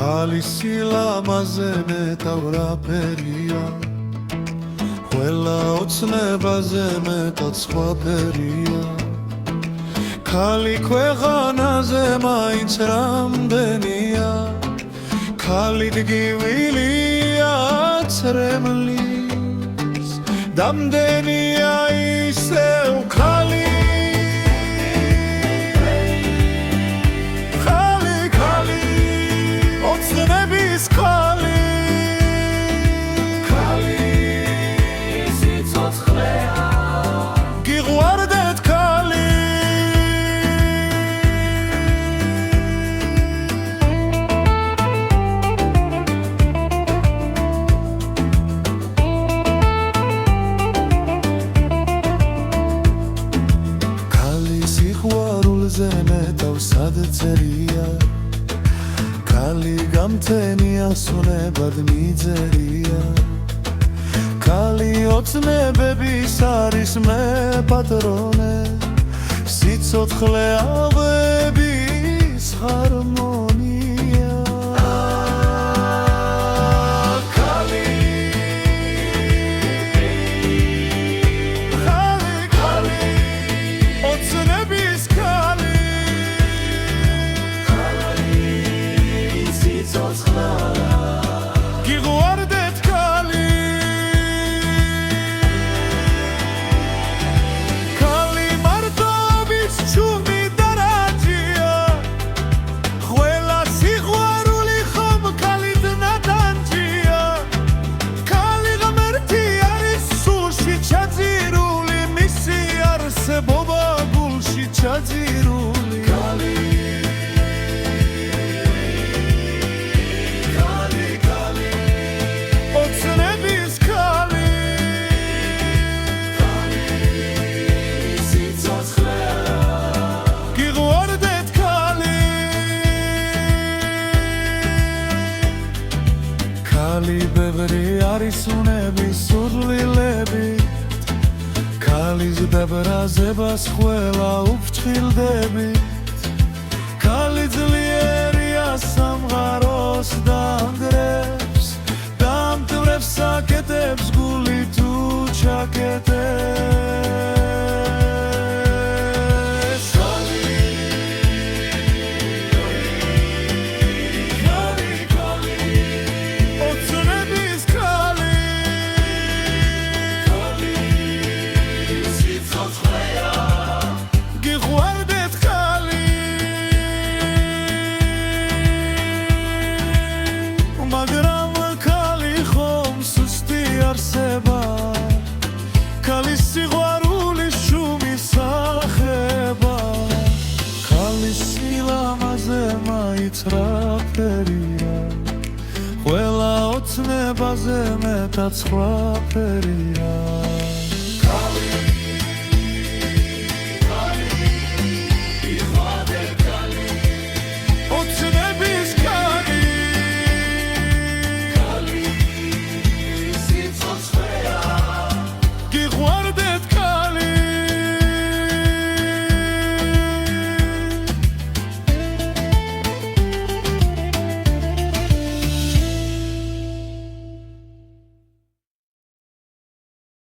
ქალის სილამაზე მეტავრაფერია ყველა ოცნებაზე მეტად სხვაფერია ქალი ქვეყანაზე მაინც რამდენია ქალი ტკივილია ცრემლის დამდენია ისევ ქალი ოცნების ქალი ქალი სიცოცხლეა გიყვარდეთ ქალი ქალი სიყვარულზე მეტავსად წერია ქალი გამთენია სუნებად მიძერია ქალი ოცნებების არის მე პატრონე სიცოცხლე აღების ჰარმონია ქალი ოცნების ქალი გიყვარდეთ ქალი ქალი მარტოობის ჩუმი დარაჯია ყველა სიყვარული ხომ ქალით ნატანჯია ქალი ღმერთი არის სულში ჩაძირული მისი არსებობა გულში ჩაძირული ქალი ქალი ბევრი არის უნების სურვილებით ქალის ბევრაზებას ყველა უფრთხილდებით ქალი ძლიერია სამღაროს დაანგრევს დამტვრევს საკეთებს გული თუ ჩაკეტებს მაგრამ ქალი ხომ სუსტი არსება ქალის სიყვარულის შუმის სახება ქალის სილამაზე მაინც რაფერია ყველა ოცნებაზე მეტად სხვაფერია